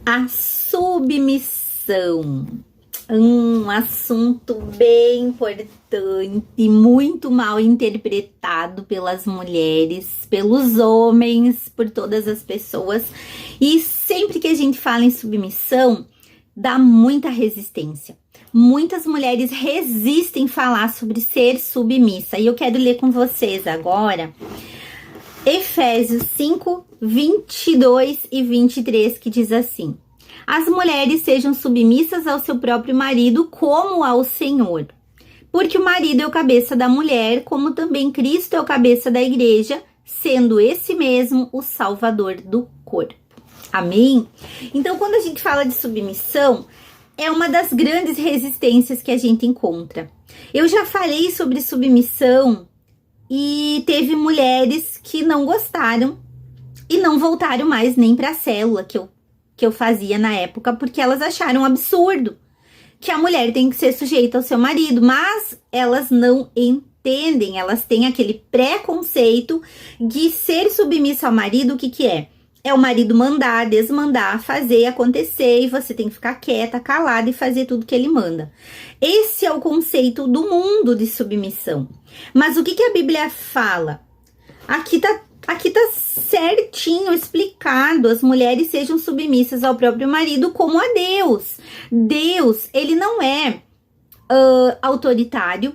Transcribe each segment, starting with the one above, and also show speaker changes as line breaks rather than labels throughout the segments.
A submissão, um assunto bem importante, muito mal interpretado pelas mulheres, pelos homens, por todas as pessoas. E sempre que a gente fala em submissão, dá muita resistência. Muitas mulheres resistem falar sobre ser submissa. E eu quero ler com vocês agora Efésios 5, 22 e 23, que diz assim: as mulheres sejam submissas ao seu próprio marido como ao Senhor. Porque o marido é o cabeça da mulher, como também Cristo é o cabeça da igreja, sendo esse mesmo o salvador do corpo. Amém? Então, quando a gente fala de submissão, é uma das grandes resistências que a gente encontra. Eu já falei sobre submissão e teve mulheres que não gostaram e não voltaram mais nem para a célula que eu fazia na época, porque elas acharam absurdo que a mulher tem que ser sujeita ao seu marido, mas elas não entendem, elas têm aquele preconceito de ser submissa ao marido. O que é? É o marido mandar, desmandar, fazer acontecer e você tem que ficar quieta, calada e fazer tudo que ele manda. Esse é o conceito do mundo de submissão. Mas o que a Bíblia fala? Aqui tá certinho explicado. As mulheres sejam submissas ao próprio marido como a Deus. Deus, ele não é autoritário,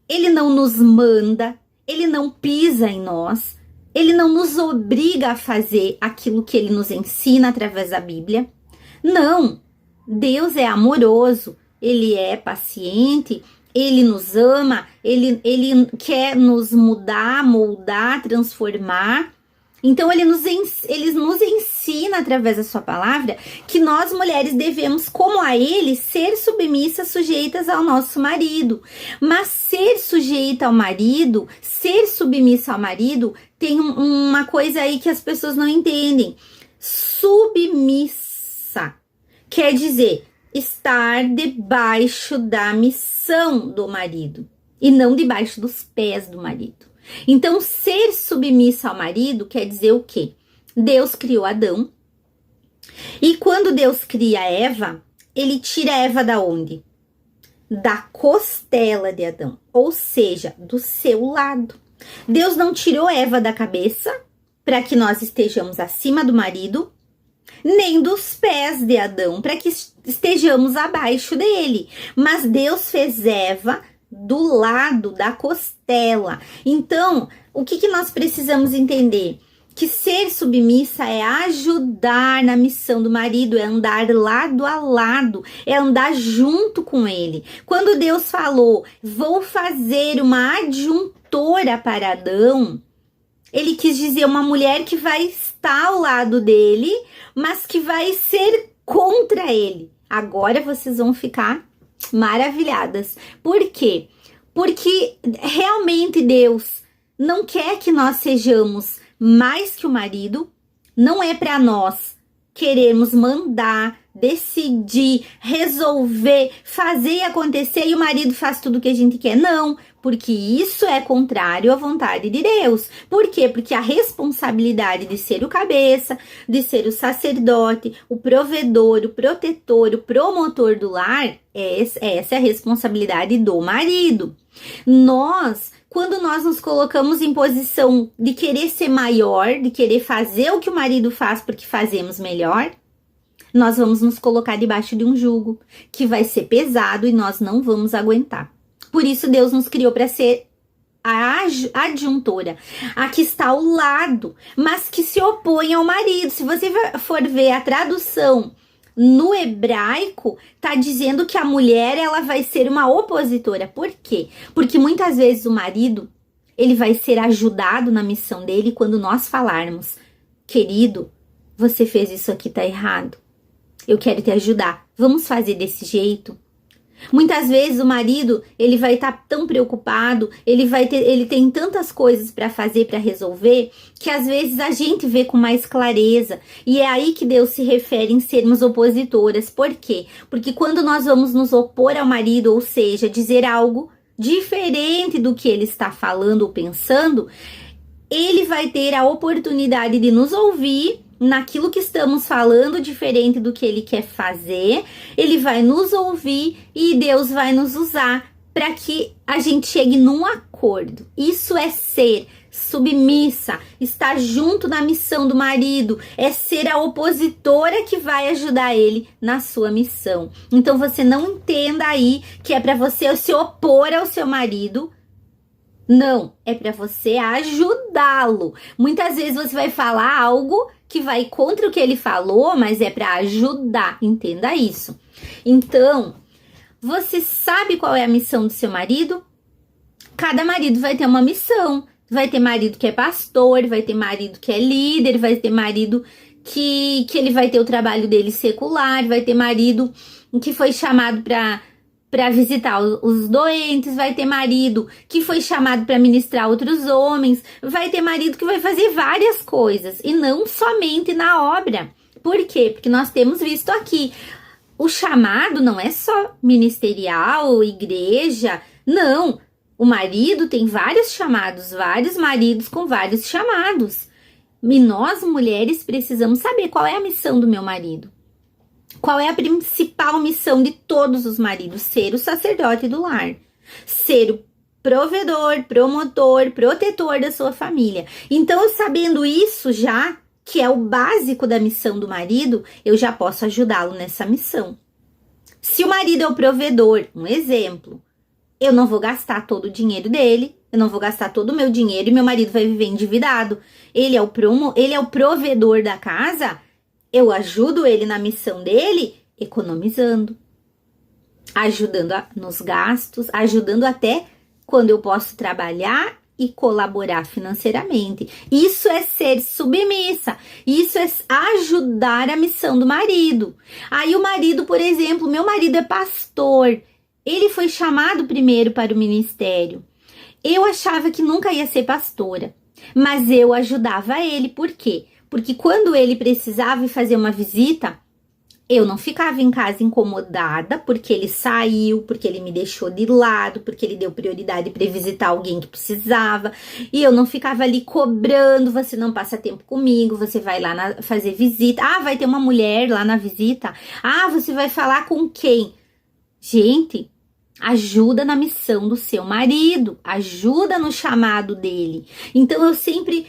ele não nos manda, ele não pisa em nós, ele não nos obriga a fazer aquilo que ele nos ensina através da Bíblia. Não, Deus é amoroso, ele é paciente, ele nos ama, ele quer nos mudar, moldar, transformar. Então, ele nos ensina através da sua palavra que nós, mulheres, devemos, como a ele, ser submissas, sujeitas ao nosso marido. Mas ser sujeita ao marido, ser submissa ao marido, tem uma coisa aí que as pessoas não entendem. Submissa quer dizer estar debaixo da missão do marido e não debaixo dos pés do marido. Então, ser submissa ao marido quer dizer o quê? Deus criou Adão e quando Deus cria Eva, ele tira Eva da onde? Da costela de Adão, ou seja, do seu lado. Deus não tirou Eva da cabeça para que nós estejamos acima do marido, nem dos pés de Adão para que estejamos abaixo dele. Mas Deus fez Eva do lado da costela. Então, o que nós precisamos entender? Que ser submissa é ajudar na missão do marido, é andar lado a lado, é andar junto com ele. Quando Deus falou, vou fazer uma adjuntora para Adão, ele quis dizer uma mulher que vai estar ao lado dele, mas que vai ser contra ele. Agora vocês vão ficar maravilhadas. Por quê? Porque realmente Deus não quer que nós sejamos mais que o marido, não é para nós queremos mandar, decidir, resolver, fazer acontecer e o marido faz tudo o que a gente quer. Não, porque isso é contrário à vontade de Deus. Por quê? Porque a responsabilidade de ser o cabeça, de ser o sacerdote, o provedor, o protetor, o promotor do lar, essa é a responsabilidade do marido. Quando nós nos colocamos em posição de querer ser maior, de querer fazer o que o marido faz porque fazemos melhor, nós vamos nos colocar debaixo de um jugo que vai ser pesado e nós não vamos aguentar. Por isso Deus nos criou para ser a adjuntora, a que está ao lado, mas que se opõe ao marido. Se você for ver a tradução no hebraico, tá dizendo que a mulher ela vai ser uma opositora. Por quê? Porque muitas vezes o marido ele vai ser ajudado na missão dele quando nós falarmos: querido, você fez isso aqui, tá errado. Eu quero te ajudar. Vamos fazer desse jeito? Muitas vezes o marido, ele vai estar tão preocupado, ele tem tantas coisas para fazer, para resolver, que às vezes a gente vê com mais clareza. E é aí que Deus se refere em sermos opositoras. Por quê? Porque quando nós vamos nos opor ao marido, ou seja, dizer algo diferente do que ele está falando ou pensando, ele vai ter a oportunidade de nos ouvir naquilo que estamos falando diferente do que ele quer fazer, ele vai nos ouvir e Deus vai nos usar para que a gente chegue num acordo. Isso é ser submissa, estar junto na missão do marido, é ser a opositora que vai ajudar ele na sua missão. Então você não entenda aí que é para você se opor ao seu marido. Não, é para você ajudá-lo. Muitas vezes você vai falar algo que vai contra o que ele falou, mas é para ajudar, entenda isso. Então, você sabe qual é a missão do seu marido? Cada marido vai ter uma missão. Vai ter marido que é pastor, vai ter marido que é líder, vai ter marido que ele vai ter o trabalho dele secular, vai ter marido que foi chamado para visitar os doentes, vai ter marido que foi chamado para ministrar outros homens, vai ter marido que vai fazer várias coisas e não somente na obra. Por quê? Porque nós temos visto aqui, o chamado não é só ministerial, igreja, não. O marido tem vários chamados, vários maridos com vários chamados. E nós, mulheres, precisamos saber qual é a missão do meu marido. Qual é a principal missão de todos os maridos? Ser o sacerdote do lar. Ser o provedor, promotor, protetor da sua família. Então, sabendo isso já, que é o básico da missão do marido, eu já posso ajudá-lo nessa missão. Se o marido é o provedor, um exemplo, eu não vou gastar todo o dinheiro dele, eu não vou gastar todo o meu dinheiro e meu marido vai viver endividado. Ele é o provedor da casa, eu ajudo ele na missão dele, economizando, ajudando nos gastos, ajudando até quando eu posso trabalhar e colaborar financeiramente. Isso é ser submissa, isso é ajudar a missão do marido. Aí o marido, por exemplo, meu marido é pastor, ele foi chamado primeiro para o ministério. Eu achava que nunca ia ser pastora, mas eu ajudava ele. Por quê? Porque quando ele precisava ir fazer uma visita, eu não ficava em casa incomodada, porque ele saiu, porque ele me deixou de lado, porque ele deu prioridade para visitar alguém que precisava. E eu não ficava ali cobrando, você não passa tempo comigo, você vai lá fazer visita. Ah, vai ter uma mulher lá na visita. Ah, você vai falar com quem? Gente, ajuda na missão do seu marido, ajuda no chamado dele. Então eu sempre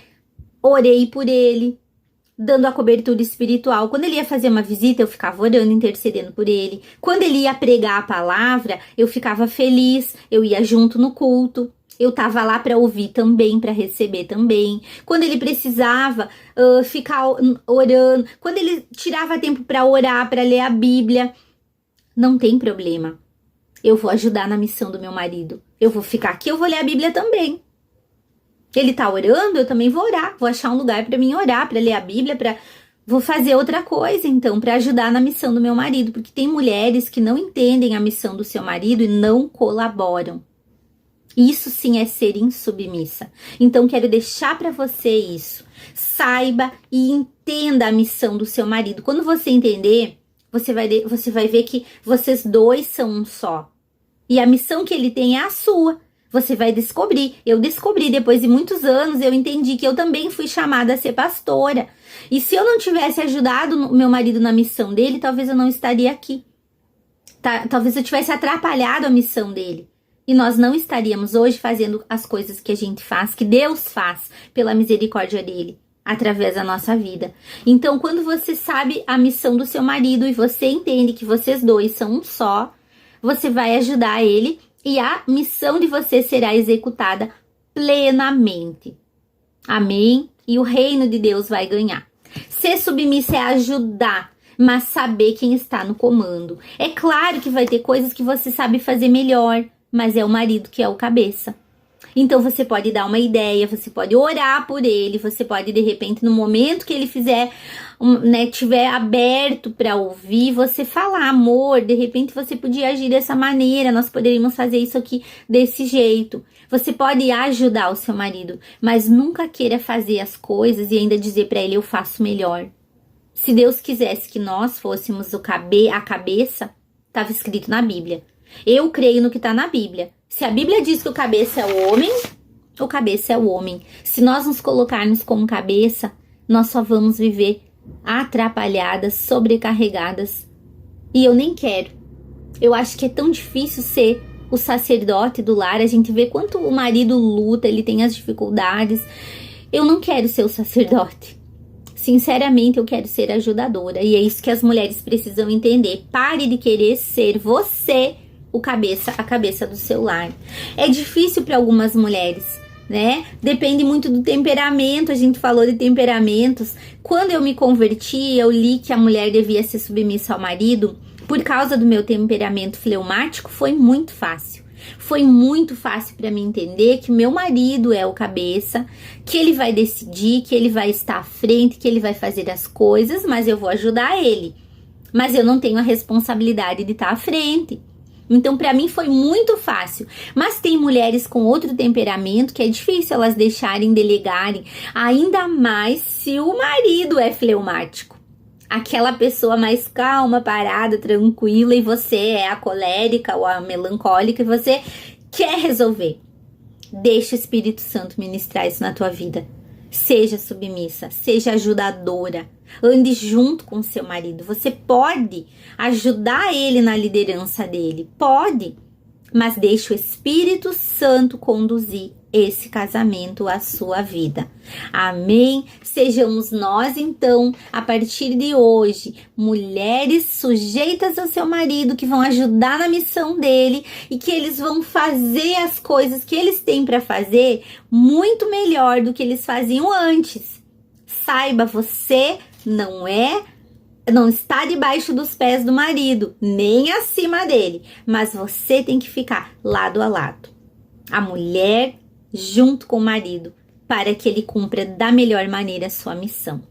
orei por ele, dando a cobertura espiritual. Quando ele ia fazer uma visita, eu ficava orando, intercedendo por ele. Quando ele ia pregar a palavra, eu ficava feliz, eu ia junto no culto. Eu estava lá para ouvir também, para receber também. Quando ele precisava ficar orando, quando ele tirava tempo para orar, para ler a Bíblia, não tem problema. Eu vou ajudar na missão do meu marido. Eu vou ficar aqui, eu vou ler a Bíblia também. Ele tá orando, eu também vou orar. Vou achar um lugar para mim orar, para ler a Bíblia, vou fazer outra coisa, então, para ajudar na missão do meu marido. Porque tem mulheres que não entendem a missão do seu marido e não colaboram. Isso sim é ser insubmissa. Então, quero deixar para você isso. Saiba e entenda a missão do seu marido. Quando você entender, você vai ver que vocês dois são um só. E a missão que ele tem é a sua. Você vai descobrir. Eu descobri depois de muitos anos, eu entendi que eu também fui chamada a ser pastora. E se eu não tivesse ajudado o meu marido na missão dele, talvez eu não estaria aqui. Talvez eu tivesse atrapalhado a missão dele. E nós não estaríamos hoje fazendo as coisas que a gente faz, que Deus faz pela misericórdia dele, através da nossa vida. Então, quando você sabe a missão do seu marido e você entende que vocês dois são um só, você vai ajudar ele e a missão de você será executada plenamente. Amém? E o reino de Deus vai ganhar. Ser submissa é ajudar, mas saber quem está no comando. É claro que vai ter coisas que você sabe fazer melhor, mas é o marido que é o cabeça. Então você pode dar uma ideia, você pode orar por ele, você pode de repente no momento que ele fizer, tiver aberto para ouvir, você falar, amor, de repente você podia agir dessa maneira, nós poderíamos fazer isso aqui desse jeito. Você pode ajudar o seu marido, mas nunca queira fazer as coisas e ainda dizer para ele, eu faço melhor. Se Deus quisesse que nós fôssemos a cabeça, estava escrito na Bíblia. Eu creio no que está na Bíblia. Se a Bíblia diz que o cabeça é o cabeça é o homem. Se nós nos colocarmos como cabeça, nós só vamos viver atrapalhadas, sobrecarregadas. E eu nem quero. Eu acho que é tão difícil ser o sacerdote do lar. A gente vê quanto o marido luta, ele tem as dificuldades. Eu não quero ser o sacerdote. Sinceramente, eu quero ser ajudadora. E é isso que as mulheres precisam entender. Pare de querer ser você a cabeça do seu lar. É difícil para algumas mulheres, né? Depende muito do temperamento. A gente falou de temperamentos. Quando eu me converti, eu li que a mulher devia ser submissa ao marido. Por causa do meu temperamento fleumático, foi muito fácil. Foi muito fácil para mim entender que meu marido é o cabeça, que ele vai decidir, que ele vai estar à frente, que ele vai fazer as coisas, mas eu vou ajudar ele. Mas eu não tenho a responsabilidade de estar à frente. Então, para mim foi muito fácil. Mas tem mulheres com outro temperamento que é difícil elas deixarem, delegarem, ainda mais se o marido é fleumático. Aquela pessoa mais calma, parada, tranquila, e você é a colérica ou a melancólica e você quer resolver. Deixa o Espírito Santo ministrar isso na tua vida. Seja submissa, seja ajudadora. Ande junto com o seu marido. Você pode ajudar ele na liderança dele. Pode. Mas deixe o Espírito Santo conduzir esse casamento, a sua vida. Amém? Sejamos nós, então, a partir de hoje, mulheres sujeitas ao seu marido, que vão ajudar na missão dele e que eles vão fazer as coisas que eles têm para fazer muito melhor do que eles faziam antes. Saiba, você não está debaixo dos pés do marido, nem acima dele, mas você tem que ficar lado a lado. A mulher junto com o marido, para que ele cumpra da melhor maneira a sua missão.